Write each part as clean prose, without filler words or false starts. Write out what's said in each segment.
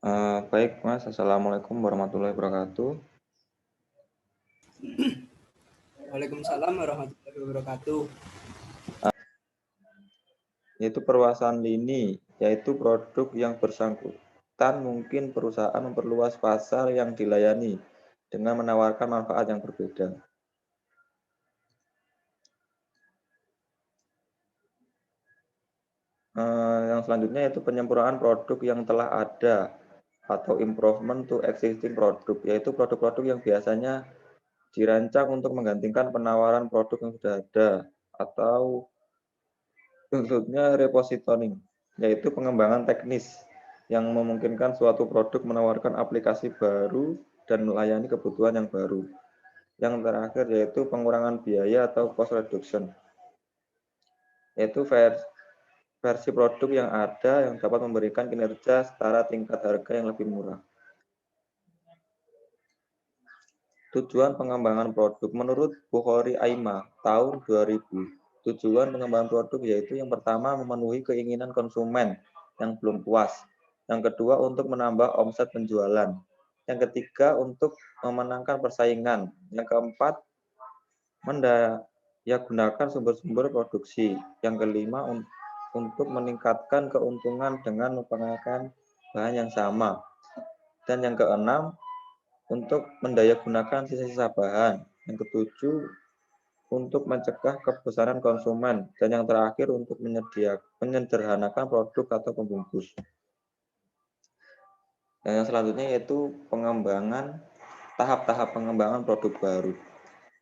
Baik, Mas. Assalamualaikum warahmatullahi wabarakatuh. Waalaikumsalam warahmatullahi wabarakatuh. Yaitu perluasan lini, yaitu produk yang bersangkutan mungkin perusahaan memperluas pasar yang dilayani dengan menawarkan manfaat yang berbeda. Yang selanjutnya yaitu penyempurnaan produk yang telah ada atau improvement to existing produk, yaitu produk-produk yang biasanya dirancang untuk menggantikan penawaran produk yang sudah ada, atau maksudnya repositioning, yaitu pengembangan teknis yang memungkinkan suatu produk menawarkan aplikasi baru dan melayani kebutuhan yang baru. Yang terakhir yaitu pengurangan biaya atau cost reduction, yaitu versi produk yang ada yang dapat memberikan kinerja setara tingkat harga yang lebih murah. Tujuan pengembangan produk menurut Bukhari Aima tahun 2000. Tujuan pengembangan produk yaitu yang pertama memenuhi keinginan konsumen yang belum puas. Yang kedua untuk menambah omset penjualan. Yang ketiga untuk memenangkan persaingan. Yang keempat gunakan sumber-sumber produksi. Yang kelima untuk meningkatkan keuntungan dengan menggunakan bahan yang sama. Dan yang keenam untuk mendayagunakan sisa-sisa bahan. Yang ketujuh, untuk mencegah kebosanan konsumen. Dan yang terakhir, untuk menyederhanakan produk atau pembungkus. Dan yang selanjutnya yaitu tahap-tahap pengembangan produk baru.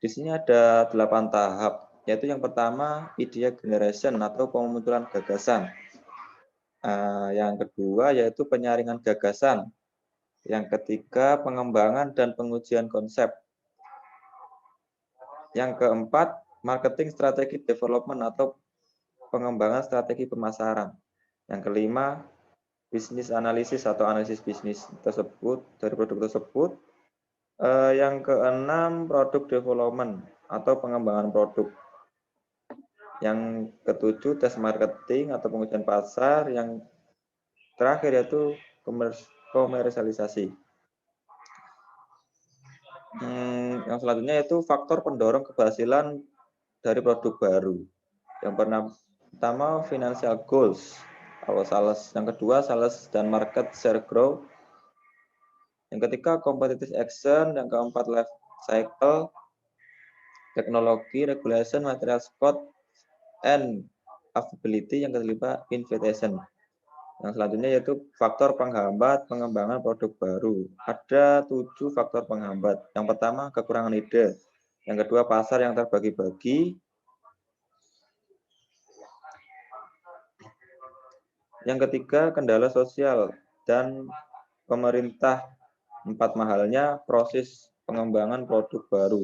Di sini ada 8 tahap, yaitu yang pertama, idea generation atau pemunculan gagasan. Yang kedua, yaitu penyaringan gagasan. Yang ketiga, pengembangan dan pengujian konsep. Yang keempat, marketing strategi development atau pengembangan strategi pemasaran. Yang kelima, bisnis analisis atau analisis bisnis tersebut dari produk tersebut. Yang keenam, produk development atau pengembangan produk. Yang ketujuh, tes marketing atau pengujian pasar. Yang terakhir yaitu komersialisasi. Yang selanjutnya yaitu faktor pendorong keberhasilan dari produk baru. Yang pertama, financial goals atau sales. Yang kedua, sales dan market share growth. Yang ketiga, competitive action. Yang keempat, life cycle, teknologi, regulation, material cost, and availability. Yang kelima, invitation. Yang selanjutnya yaitu faktor penghambat pengembangan produk baru. Ada 7 faktor penghambat. Yang pertama, kekurangan ide. Yang kedua, pasar yang terbagi-bagi. Yang ketiga, kendala sosial dan pemerintah. 4, mahalnya proses pengembangan produk baru.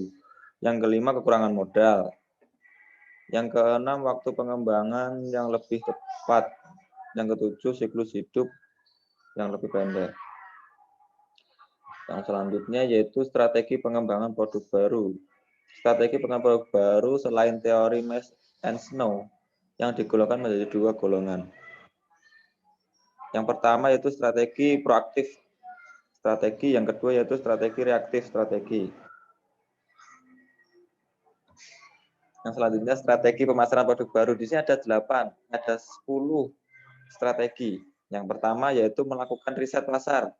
Yang kelima, kekurangan modal. Yang keenam, waktu pengembangan yang lebih tepat. Yang ketujuh, siklus hidup yang lebih pendek. Yang selanjutnya yaitu strategi pengembangan produk baru. Strategi pengembangan produk baru selain teori Mesh and Snow yang digolongkan menjadi 2 golongan. Yang pertama yaitu strategi proaktif strategi, yang kedua yaitu strategi reaktif strategi. Yang selanjutnya strategi pemasaran produk baru. Di sini ada 8, ada 10 strategi. Yang pertama yaitu melakukan riset pasar.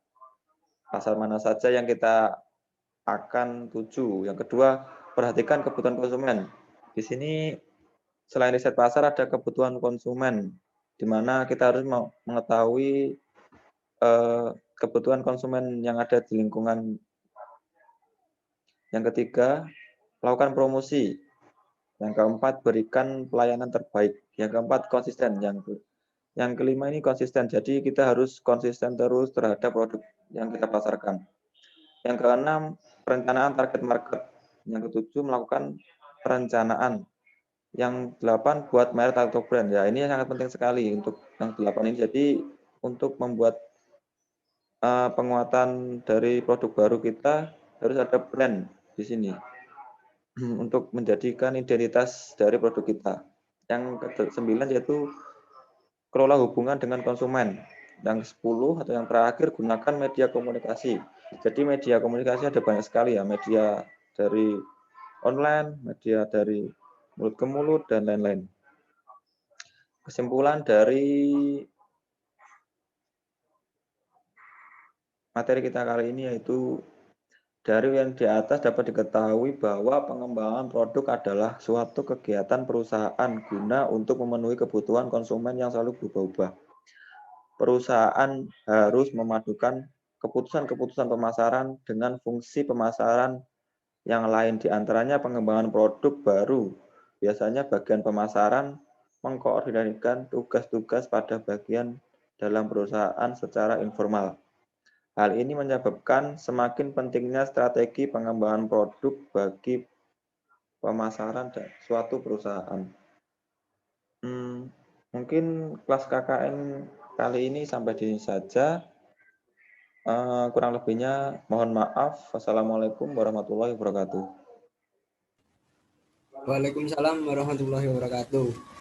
Pasar mana saja yang kita akan tuju. Yang kedua, perhatikan kebutuhan konsumen. Di sini selain riset pasar ada kebutuhan konsumen, di mana kita harus mengetahui kebutuhan konsumen yang ada di lingkungan. Yang ketiga, lakukan promosi. Yang keempat, berikan pelayanan terbaik. Yang keempat, konsisten. Yang kelima ini konsisten. Jadi kita harus konsisten terus terhadap produk yang kita pasarkan. Yang keenam, perencanaan target market. Yang ketujuh, melakukan perencanaan. Yang 8, buat merek atau brand. Ya, ini sangat penting sekali untuk yang 8 ini. Jadi untuk membuat penguatan dari produk baru kita harus ada brand di sini untuk menjadikan identitas dari produk kita. Yang ke-9 yaitu kelola hubungan dengan konsumen. Yang 10 atau yang terakhir, gunakan media komunikasi. Jadi media komunikasi ada banyak sekali ya, media dari online, media dari mulut ke mulut, dan lain-lain. Kesimpulan dari materi kita kali ini yaitu dari yang di atas dapat diketahui bahwa pengembangan produk adalah suatu kegiatan perusahaan guna untuk memenuhi kebutuhan konsumen yang selalu berubah-ubah. Perusahaan harus memadukan keputusan-keputusan pemasaran dengan fungsi pemasaran yang lain, di antaranya pengembangan produk baru. Biasanya bagian pemasaran mengkoordinasikan tugas-tugas pada bagian dalam perusahaan secara informal. Hal ini menyebabkan semakin pentingnya strategi pengembangan produk bagi pemasaran dan suatu perusahaan. Mungkin kelas KKN kali ini sampai di sini saja. Kurang lebihnya mohon maaf. Wassalamualaikum warahmatullahi wabarakatuh. Waalaikumsalam warahmatullahi wabarakatuh.